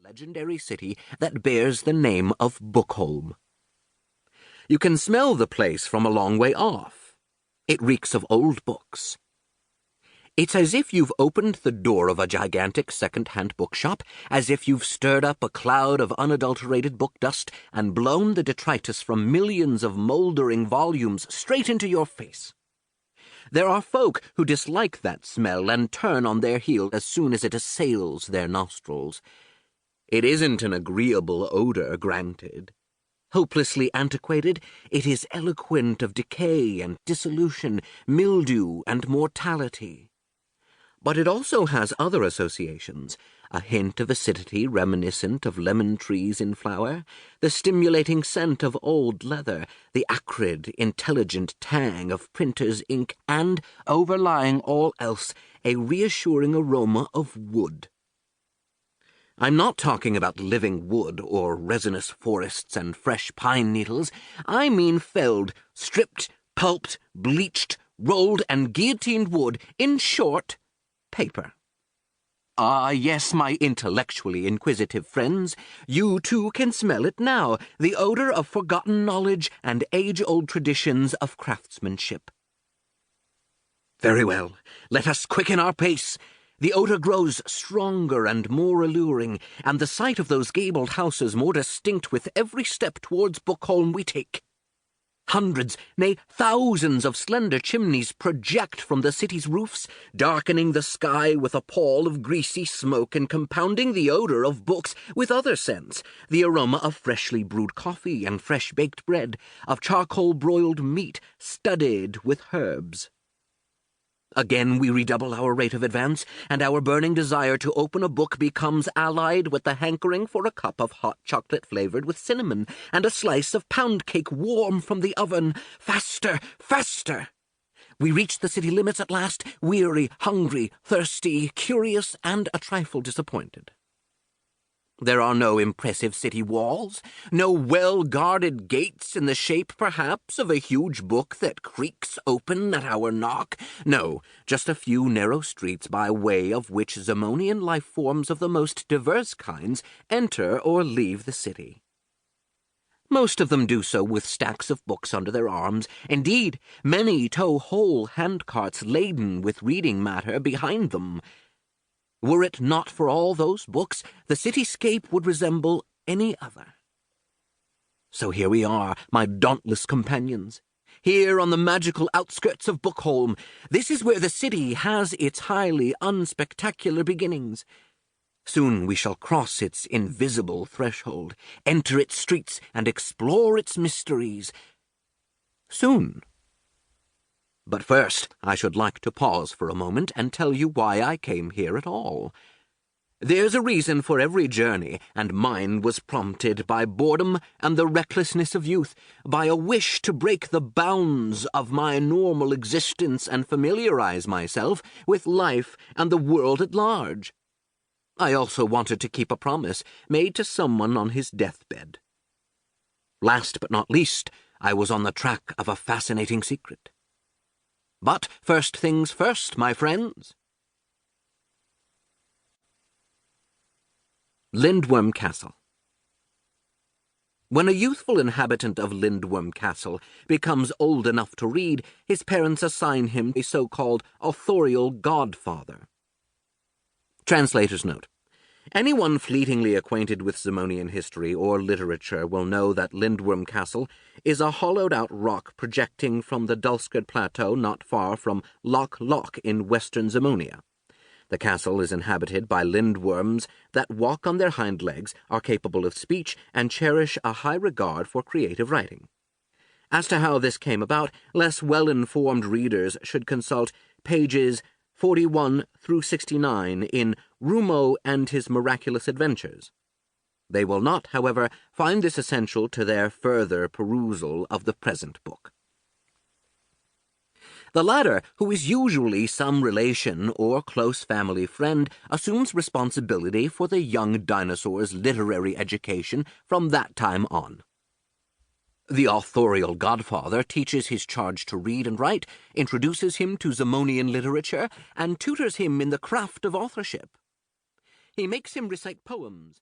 legendary city that bears the name of Bookholm. You can smell the place from a long way off. It reeks of old books. It's as if you've opened the door of a gigantic second-hand bookshop, as if you've stirred up a cloud of unadulterated book dust and blown the detritus from millions of mouldering volumes straight into your face. There are folk who dislike that smell and turn on their heel as soon as it assails their nostrils. It isn't an agreeable odor, granted. Hopelessly antiquated, it is eloquent of decay and dissolution, mildew and mortality. But it also has other associations, a hint of acidity reminiscent of lemon trees in flower, the stimulating scent of old leather, the acrid, intelligent tang of printer's ink, and, overlying all else, a reassuring aroma of wood. I'm not talking about living wood or resinous forests and fresh pine needles. I mean felled, stripped, pulped, bleached, rolled, and guillotined wood, in short, paper. Ah, yes, my intellectually inquisitive friends, you too can smell it now, the odor of forgotten knowledge and age-old traditions of craftsmanship. Very well, let us quicken our pace. The odor grows stronger and more alluring, and the sight of those gabled houses more distinct with every step towards Bookholm we take. Hundreds, nay, thousands of slender chimneys project from the city's roofs, darkening the sky with a pall of greasy smoke and compounding the odor of books with other scents, the aroma of freshly brewed coffee and fresh-baked bread, of charcoal-broiled meat studded with herbs. Again we redouble our rate of advance, and our burning desire to open a book becomes allied with the hankering for a cup of hot chocolate flavored with cinnamon, and a slice of pound cake warm from the oven. Faster, faster! We reach the city limits at last, weary, hungry, thirsty, curious, and a trifle disappointed. There are no impressive city walls, no well-guarded gates in the shape, perhaps, of a huge book that creaks open at our knock. No, just a few narrow streets by way of which Zamonian life forms of the most diverse kinds enter or leave the city. Most of them do so with stacks of books under their arms. Indeed, many tow whole handcarts laden with reading matter behind them. Were it not for all those books, the cityscape would resemble any other. So here we are, my dauntless companions. Here on the magical outskirts of Bookholm. This is where the city has its highly unspectacular beginnings. Soon we shall cross its invisible threshold, enter its streets, and explore its mysteries. Soon. But first, I should like to pause for a moment and tell you why I came here at all. There's a reason for every journey, and mine was prompted by boredom and the recklessness of youth, by a wish to break the bounds of my normal existence and familiarize myself with life and the world at large. I also wanted to keep a promise made to someone on his deathbed. Last but not least, I was on the track of a fascinating secret. But first things first, my friends. Lindworm Castle. When a youthful inhabitant of Lindworm Castle becomes old enough to read, his parents assign him a so-called authorial godfather. Translator's note. Anyone fleetingly acquainted with Zamonian history or literature will know that Lindworm Castle is a hollowed-out rock projecting from the Dulskard Plateau not far from Loch Loch in western Zamonia. The castle is inhabited by lindworms that walk on their hind legs, are capable of speech, and cherish a high regard for creative writing. As to how this came about, less well-informed readers should consult pages 41 through 69 in Rumo and His Miraculous Adventures. They will not, however, find this essential to their further perusal of the present book. The latter, who is usually some relation or close family friend, assumes responsibility for the young dinosaur's literary education from that time on. The authorial godfather teaches his charge to read and write, introduces him to Zamonian literature, and tutors him in the craft of authorship. He makes him recite poems,